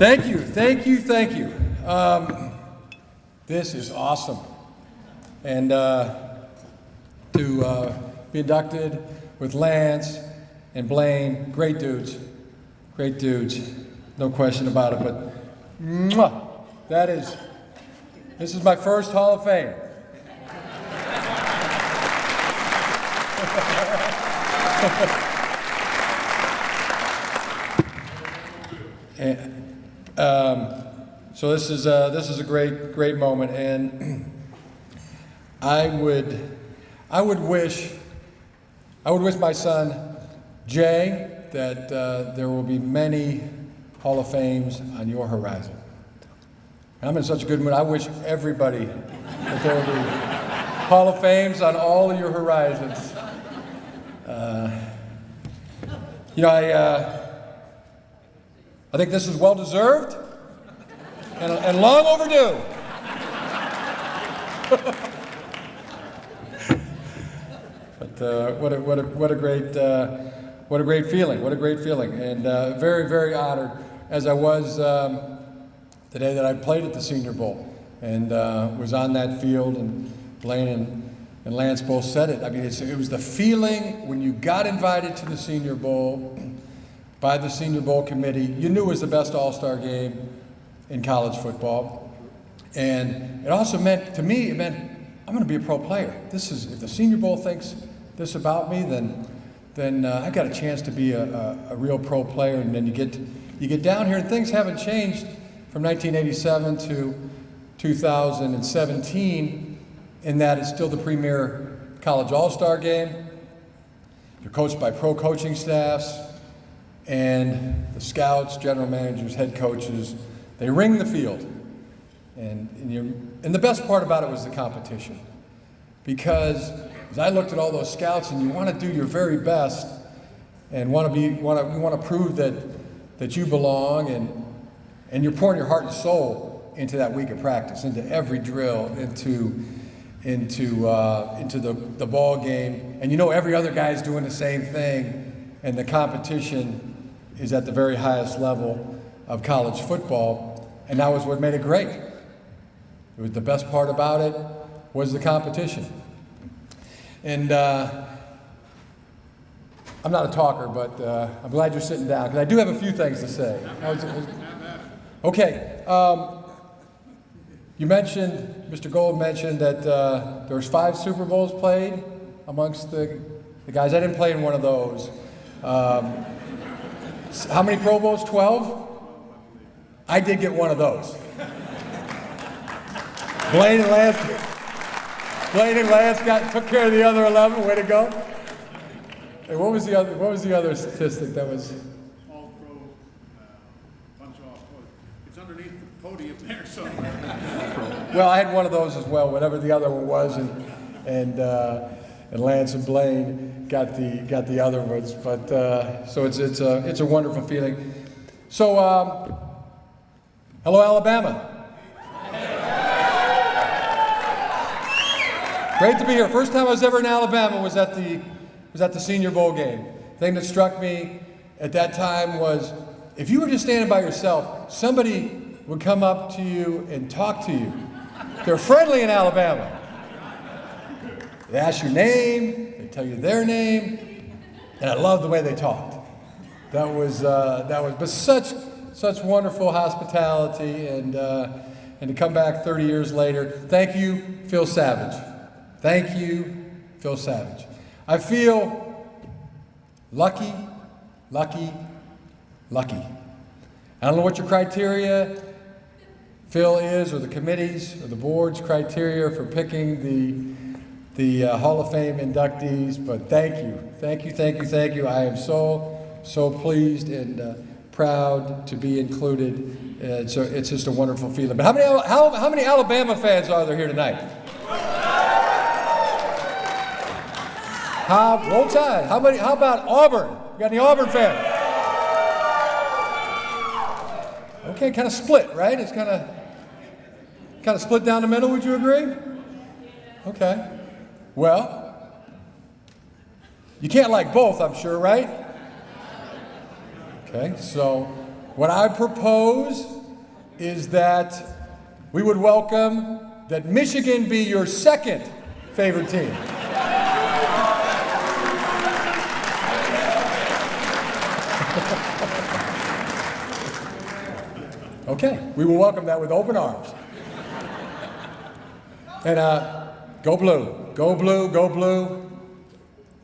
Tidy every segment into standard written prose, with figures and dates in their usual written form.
Thank you, thank you, thank you. This is awesome. And to be inducted with Lance and Blaine, great dudes, no question about it. But this is my first Hall of Fame. So this is a great moment, and I would wish my son Jay that there will be many Hall of Fames on your horizon. I'm in such a good mood. I wish everybody that there will be Hall of Fames on all of your horizons. I think this is well deserved and long overdue. But what a great feeling! What a great feeling! And very honored, as I was the day that I played at the Senior Bowl and was on that field, and Blaine and Lance both said it. I mean, it was the feeling when you got invited to the Senior Bowl by the Senior Bowl committee. You knew it was the best all-star game in college football. And it also meant, to me, I'm going to be a pro player. If the Senior Bowl thinks this about me, then I got a chance to be a real pro player. And then you get down here, and things haven't changed from 1987 to 2017, in that it's still the premier college all-star game. You're coached by pro coaching staffs, and the scouts, general managers, head coaches, they ring the field. And the best part about it was the competition. Because as I looked at all those scouts, and you want to do your very best and you want to prove that you belong, and you're pouring your heart and soul into that week of practice, into every drill, into the ball game, and you know every other guy's doing the same thing, and the competition is at the very highest level of college football, and that was what made it great. It was the best part about it was the competition. And I'm not a talker, but I'm glad you're sitting down, because I do have a few things to say. Okay. You mentioned, Mr. Gold mentioned that there was 5 Super Bowls played amongst the guys. I didn't play in one of those. How many Pro Bowls? 12? I did get one of those. Blaine and Lance took care of the other 11. Way to go! Hey, what was the other statistic that was? All pro, bunch off. It's underneath the podium there somewhere. Well, I had one of those as well, whatever the other one was, and Lance and Blaine got the other ones. But so it's a wonderful feeling. So hello, Alabama. Great to be here. First time I was ever in Alabama was at the Senior Bowl game. The thing that struck me at that time was, if you were just standing by yourself, somebody would come up to you and talk to you. They're friendly in Alabama. They ask your name, they tell you their name, and I loved the way they talked. But such wonderful hospitality, and to come back 30 years later. Thank you, Phil Savage. Thank you, Phil Savage. I feel lucky. I don't know what your criteria, Phil, is, or the committee's or the board's criteria for picking the Hall of Fame inductees, but thank you. I am so pleased and proud to be included. It's just a wonderful feeling. But how many Alabama fans are there here tonight? Roll Tide. How about Auburn? You got any Auburn fans? Okay, kind of split, right? It's kind of split down the middle. Would you agree? Okay. Well, you can't like both, I'm sure, right? Okay. So What I propose is that we would welcome that Michigan be your second favorite team. Okay, we will welcome that with open arms. And go blue, go blue, go blue,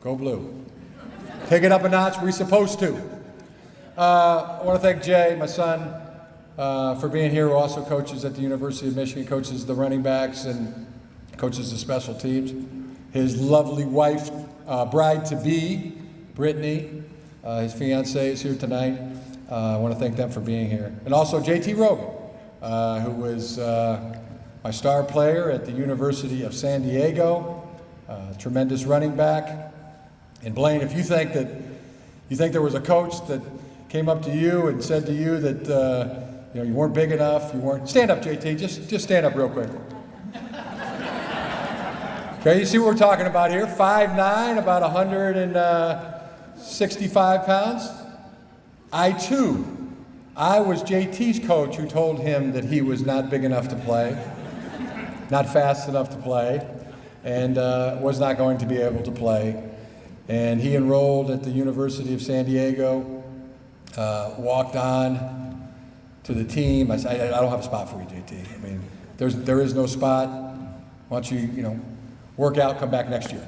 go blue. Take it up a notch, we're supposed to. I want to thank Jay, my son, for being here, who also coaches at the University of Michigan, coaches the running backs and coaches the special teams. His lovely wife, bride-to-be, Brittany, his fiancée is here tonight. I want to thank them for being here. And also JT Rogan, who was my star player at the University of San Diego, tremendous running back. And Blaine, if you think there was a coach that came up to you and said to you that you weren't big enough, you weren't, stand up, JT, just stand up real quick. Okay, you see what we're talking about here? 5'9", about 165 pounds. I was JT's coach who told him that he was not big enough to play, not fast enough to play, and was not going to be able to play. And he enrolled at the University of San Diego, walked on to the team. I said, I don't have a spot for you, JT. I mean, there is no spot. Why don't you, work out, come back next year.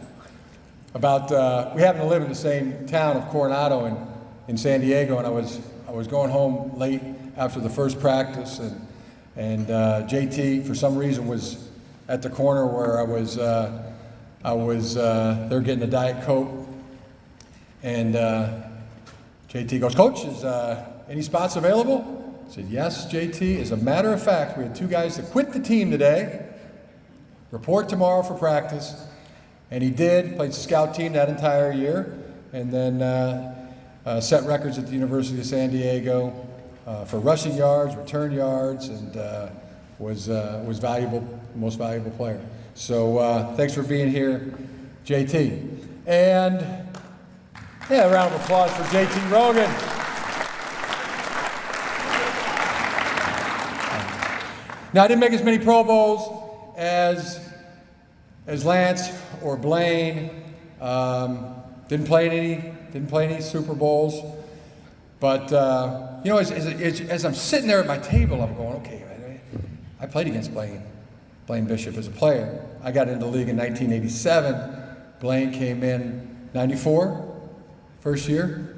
We happen to live in the same town of Coronado in San Diego, and I was going home late after the first practice, and JT for some reason was at the corner where I was there getting a Diet Coke, and JT goes, "Coach, is any spots available?" I said, "Yes, JT. As a matter of fact, we had 2 guys that quit the team today. Report tomorrow for practice." And he did, played scout team that entire year, and then set records at the University of San Diego for rushing yards, return yards, and was valuable, most valuable player. So thanks for being here, JT. And a round of applause for JT Rogan. Now, I didn't make as many Pro Bowls as Lance or Blaine. Didn't play any Super Bowls. But as I'm sitting there at my table, I'm going, okay, I played against Blaine Bishop as a player. I got into the league in 1987. Blaine came in 94, first year.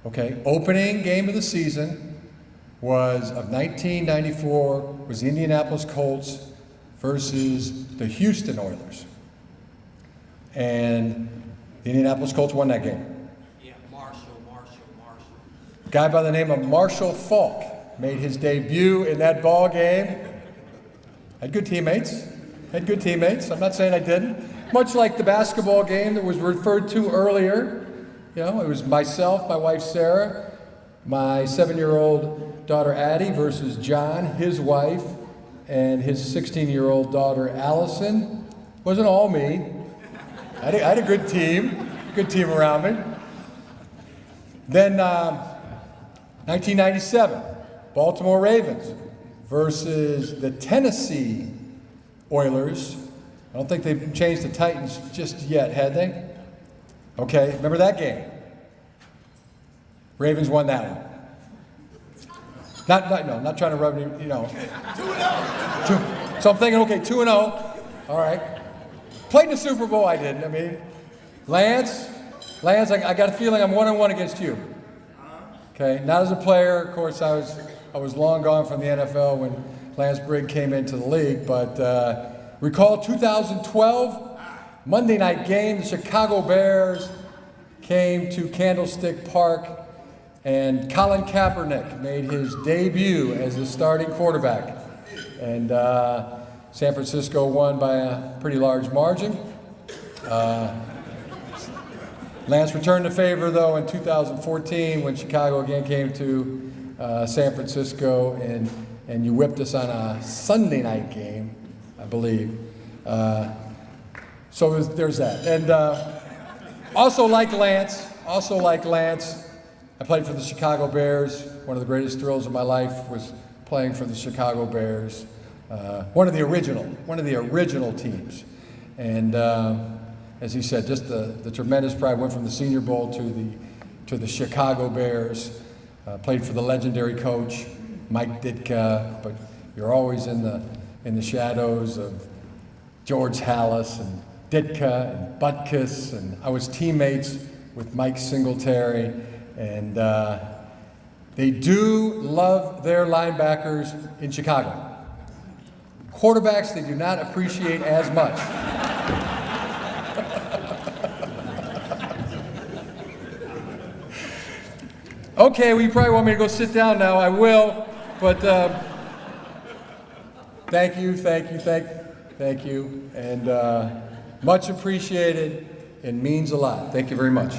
Okay, opening game of the season of 1994 was the Indianapolis Colts versus the Houston Oilers. And the Indianapolis Colts won that game. Yeah, Marshall. A guy by the name of Marshall Falk made his debut in that ball game. Had good teammates. I'm not saying I didn't. Much like the basketball game that was referred to earlier. It was myself, my wife Sarah, my 7-year-old daughter Addie versus John, his wife, and his 16-year-old daughter Allison. Wasn't all me. I had a good team around me. Then 1997, Baltimore Ravens versus the Tennessee Oilers. I don't think they've changed the Titans just yet, had they? Okay, remember that game? Ravens won that one. Not trying to rub any, 2-0. So I'm thinking, okay, 2-0. All right. Played in the Super Bowl, I didn't. I mean, Lance, I got a feeling I'm 1-1 against you. Okay, not as a player. Of course, I was long gone from the NFL when Lance Brigg came into the league. But recall 2012, Monday night game, the Chicago Bears came to Candlestick Park, and Colin Kaepernick made his debut as the starting quarterback. And San Francisco won by a pretty large margin. Lance returned the favor, though, in 2014 when Chicago again came to San Francisco, and you whipped us on a Sunday night game, I believe. So there's that. And also like Lance, I played for the Chicago Bears. one of the greatest thrills of my life was playing for the Chicago Bears, one of the original teams. And as he said, just the tremendous pride. Went from the Senior Bowl to the Chicago Bears. Played for the legendary coach Mike Ditka, but you're always in the shadows of George Halas and Ditka and Butkus, and I was teammates with Mike Singletary, and they do love their linebackers in Chicago. Quarterbacks they do not appreciate as much. Okay, well, you probably want me to go sit down now. I will, but thank you, and much appreciated and means a lot. Thank you very much.